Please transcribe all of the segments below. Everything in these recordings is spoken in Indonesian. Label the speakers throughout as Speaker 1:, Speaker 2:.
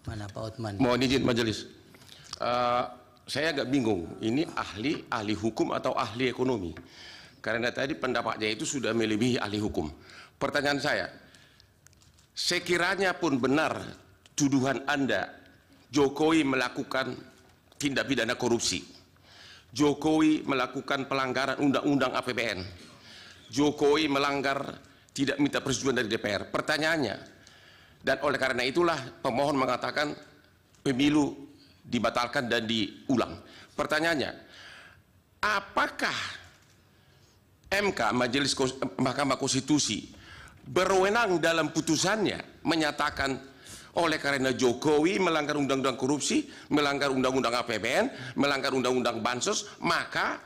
Speaker 1: Mana Pak Otman?
Speaker 2: Mohon izin majelis. Saya agak bingung, ini ahli hukum atau ahli ekonomi? Karena tadi pendapatnya itu sudah melebihi ahli hukum. Pertanyaan saya, sekiranya pun benar tuduhan Anda, Jokowi melakukan tindak pidana korupsi, Jokowi melakukan pelanggaran undang-undang APBN, Jokowi melanggar tidak minta persetujuan dari DPR. Pertanyaannya, dan oleh karena itulah pemohon mengatakan pemilu dibatalkan dan diulang. Pertanyaannya, apakah MK, Mahkamah Konstitusi, berwenang dalam putusannya menyatakan oleh karena Jokowi melanggar undang-undang korupsi, melanggar undang-undang APBN, melanggar undang-undang bansos, maka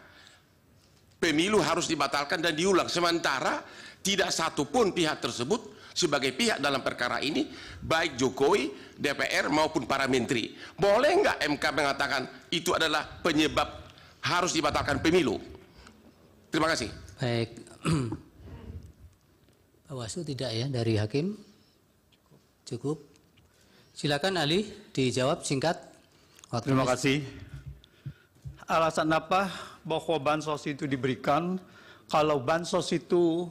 Speaker 2: pemilu harus dibatalkan dan diulang, sementara tidak satupun pihak tersebut sebagai pihak dalam perkara ini, baik Jokowi, DPR maupun para menteri. Boleh nggak MK mengatakan itu adalah penyebab harus dibatalkan pemilu? Terima kasih.
Speaker 1: Baik. Bawaslu tidak ya dari hakim? Cukup. Silakan ahli dijawab singkat.
Speaker 3: Terima kasih. Alasan apa bahwa bansos itu diberikan? Kalau bansos itu,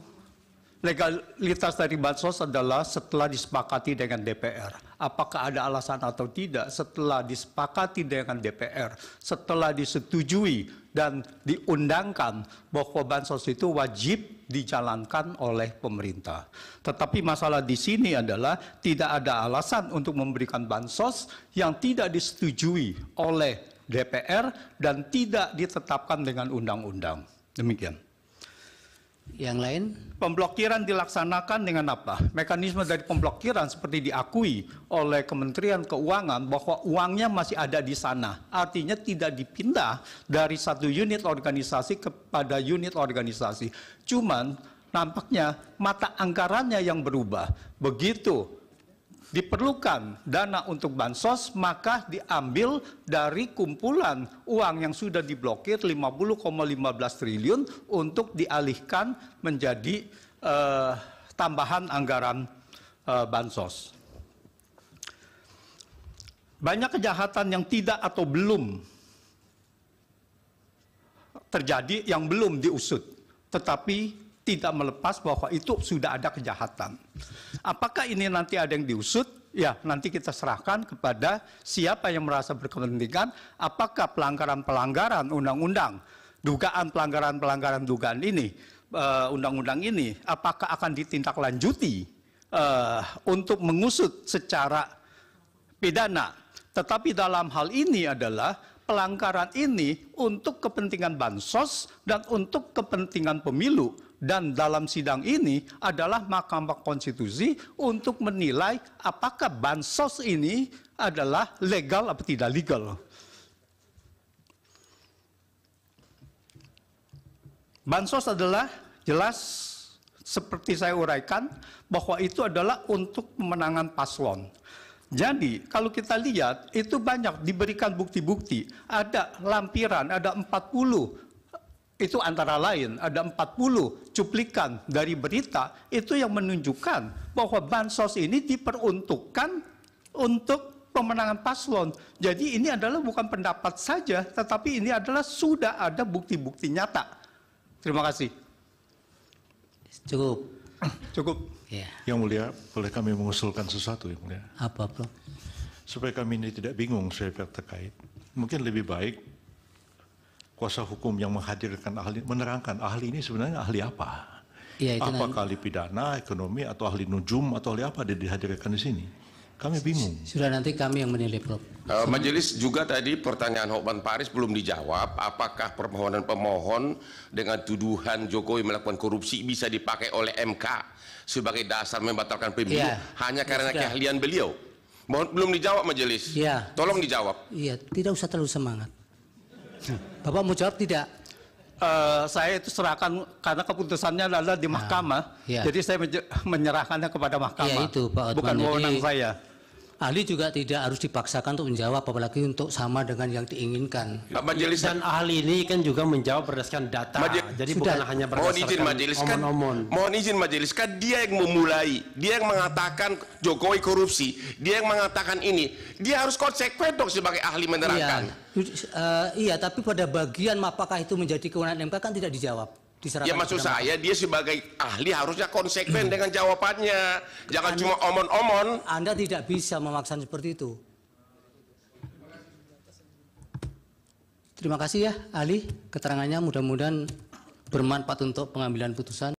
Speaker 3: legalitas dari bansos adalah setelah disepakati dengan DPR. Apakah ada alasan atau tidak? Setelah disepakati dengan DPR, setelah disetujui dan diundangkan bahwa bansos itu wajib dijalankan oleh pemerintah. Tetapi masalah di sini adalah tidak ada alasan untuk memberikan bansos yang tidak disetujui oleh DPR dan tidak ditetapkan dengan undang-undang. Demikian.
Speaker 1: Yang lain?
Speaker 3: Pemblokiran dilaksanakan dengan apa? Mekanisme dari pemblokiran seperti diakui oleh Kementerian Keuangan bahwa uangnya masih ada di sana. Artinya tidak dipindah dari satu unit organisasi kepada unit organisasi. Cuman nampaknya mata anggarannya yang berubah. Begitu diperlukan dana untuk bansos, maka diambil dari kumpulan uang yang sudah diblokir 50,15 triliun untuk dialihkan menjadi tambahan anggaran bansos. Banyak kejahatan yang tidak atau belum terjadi, yang belum diusut, tetapi tidak melepas bahwa itu sudah ada kejahatan. Apakah ini nanti ada yang diusut? Ya, nanti kita serahkan kepada siapa yang merasa berkepentingan. Apakah pelanggaran-pelanggaran undang-undang, dugaan pelanggaran-pelanggaran dugaan ini, undang-undang ini, apakah akan ditindaklanjuti untuk mengusut secara pidana? Tetapi dalam hal ini adalah pelanggaran ini untuk kepentingan bansos dan untuk kepentingan pemilu. Dan dalam sidang ini adalah Mahkamah Konstitusi untuk menilai apakah bansos ini adalah legal atau tidak legal. Bansos adalah jelas seperti saya uraikan bahwa itu adalah untuk pemenangan paslon. Jadi kalau kita lihat itu banyak diberikan bukti-bukti, ada lampiran, ada 40. Itu antara lain ada 40 cuplikan dari berita itu yang menunjukkan bahwa bansos ini diperuntukkan untuk pemenangan paslon. Jadi ini adalah bukan pendapat saja, tetapi ini adalah sudah ada bukti-bukti nyata. Terima kasih.
Speaker 1: Cukup.
Speaker 3: Cukup.
Speaker 1: Ya.
Speaker 4: Yang Mulia, boleh kami mengusulkan sesuatu, Yang Mulia?
Speaker 1: Apa, Bro?
Speaker 4: Supaya kami ini tidak bingung sebagai pihak terkait. Mungkin lebih baik kuasa hukum yang menghadirkan ahli, menerangkan ahli ini sebenarnya ahli apa?
Speaker 1: Ya, itu
Speaker 4: apakah ahli pidana, ekonomi, atau ahli nujum, atau ahli apa dihadirkan di sini? Kami bingung.
Speaker 1: Sudah nanti kami yang menilai, Prof.
Speaker 2: Majelis juga tadi pertanyaan Hokman Paris belum dijawab. Apakah permohonan pemohon dengan tuduhan Jokowi melakukan korupsi bisa dipakai oleh MK sebagai dasar membatalkan pemilu hanya karena keahlian beliau? Belum dijawab majelis.
Speaker 1: Ya.
Speaker 2: Tolong dijawab.
Speaker 1: Iya, tidak usah terlalu semangat. Bapak mau jawab tidak?
Speaker 3: Saya itu serahkan karena keputusannya adalah di mahkamah,
Speaker 1: ya.
Speaker 3: Jadi saya menyerahkannya kepada mahkamah,
Speaker 1: Ya, itu, Pak Otman.
Speaker 3: bukan wewenang saya.
Speaker 1: ahli juga tidak harus dipaksakan untuk menjawab, apalagi untuk sama dengan yang diinginkan.
Speaker 2: Majelis
Speaker 5: Dan ahli ini kan juga menjawab berdasarkan data, jadi
Speaker 1: sudah.
Speaker 5: bukan hanya
Speaker 2: mohon izin
Speaker 5: berdasarkan
Speaker 2: majelis kan,
Speaker 5: omon-omon.
Speaker 2: mohon izin majelis kan dia yang memulai, dia yang mengatakan Jokowi korupsi, dia yang mengatakan ini, dia harus konsekuen dong sebagai ahli menerangkan.
Speaker 1: Iya, tapi pada bagian apakah itu menjadi kewenangan MK kan tidak dijawab.
Speaker 2: Ya maksud saya dia sebagai ahli harusnya konsekuen dengan jawabannya, jangan cuma omon-omon.
Speaker 1: Anda tidak bisa memaksa seperti itu. Terima kasih ya ahli, keterangannya mudah-mudahan bermanfaat untuk pengambilan putusan.